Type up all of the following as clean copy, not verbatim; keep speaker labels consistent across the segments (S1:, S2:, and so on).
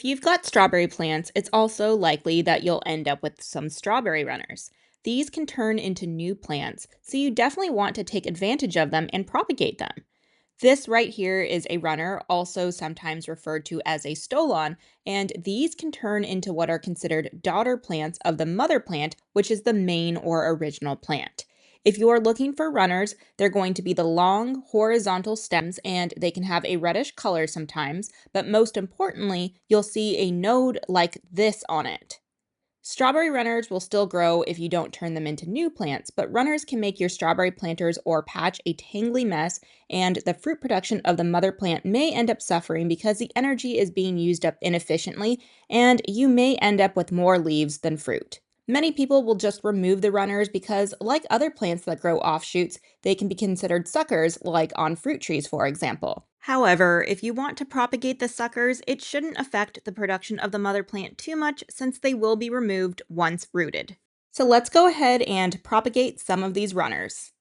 S1: If you've got strawberry plants, it's also likely that you'll end up with some strawberry runners. These can turn into new plants, so you definitely want to take advantage of them and propagate them. This right here is a runner, also sometimes referred to as a stolon, and these can turn into what are considered daughter plants of the mother plant, which is the main or original plant. If you are looking for runners, they're going to be the long, horizontal stems, and they can have a reddish color sometimes, but most importantly, you'll see a node like this on it. Strawberry runners will still grow if you don't turn them into new plants, but runners can make your strawberry planters or patch a tangly mess, and the fruit production of the mother plant may end up suffering because the energy is being used up inefficiently, and you may end up with more leaves than fruit. Many people will just remove the runners because, like other plants that grow offshoots, they can be considered suckers, like on fruit trees, for example. However, if you want to propagate the suckers, it shouldn't affect the production of the mother plant too much since they will be removed once rooted. So let's go ahead and propagate some of these runners.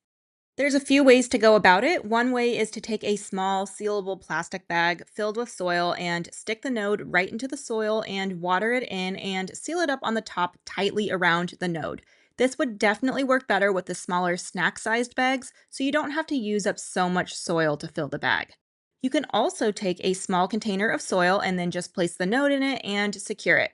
S1: There's a few ways to go about it. One way is to take a small sealable plastic bag filled with soil and stick the node right into the soil and water it in and seal it up on the top tightly around the node. This would definitely work better with the smaller snack-sized bags, so you don't have to use up so much soil to fill the bag. You can also take a small container of soil and then just place the node in it and secure it.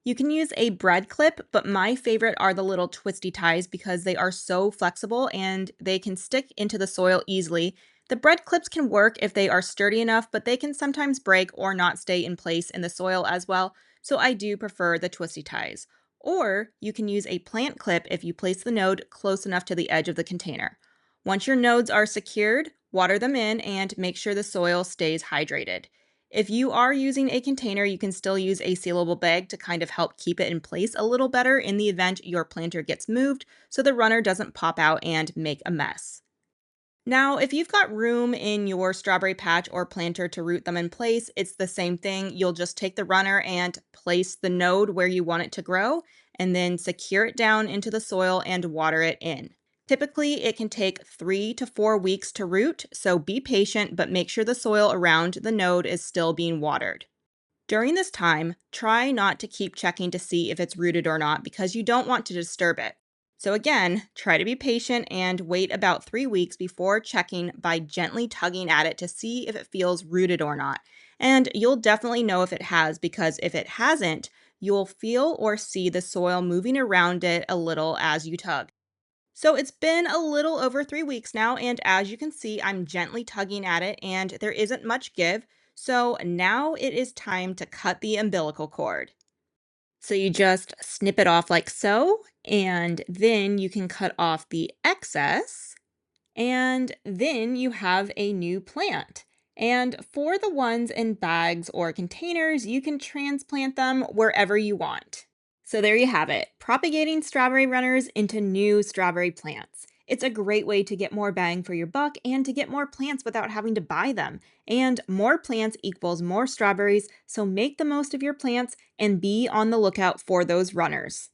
S1: You can use a bread clip, but my favorite are the little twisty ties because they are so flexible and they can stick into the soil easily. The bread clips can work if they are sturdy enough, but they can sometimes break or not stay in place in the soil as well, so I do prefer the twisty ties. Or you can use a plant clip if you place the node close enough to the edge of the container. Once your nodes are secured, water them in and make sure the soil stays hydrated. If you are using a container, you can still use a sealable bag to kind of help keep it in place a little better in the event your planter gets moved so the runner doesn't pop out and make a mess. Now, if you've got room in your strawberry patch or planter to root them in place, it's the same thing. You'll just take the runner and place the node where you want it to grow, and then secure it down into the soil and water it in. Typically, it can take 3 to 4 weeks to root, so be patient, but make sure the soil around the node is still being watered. During this time, try not to keep checking to see if it's rooted or not because you don't want to disturb it. So again, try to be patient and wait about 3 weeks before checking by gently tugging at it to see if it feels rooted or not. And you'll definitely know if it has because if it hasn't, you'll feel or see the soil moving around it a little as you tug. So it's been a little over 3 weeks now, and as you can see, I'm gently tugging at it and there isn't much give. So now it is time to cut the umbilical cord. So you just snip it off like so, and then you can cut off the excess, and then you have a new plant. And for the ones in bags or containers, you can transplant them wherever you want. So there you have it, propagating strawberry runners into new strawberry plants. It's a great way to get more bang for your buck and to get more plants without having to buy them. And more plants equals more strawberries, so make the most of your plants and be on the lookout for those runners.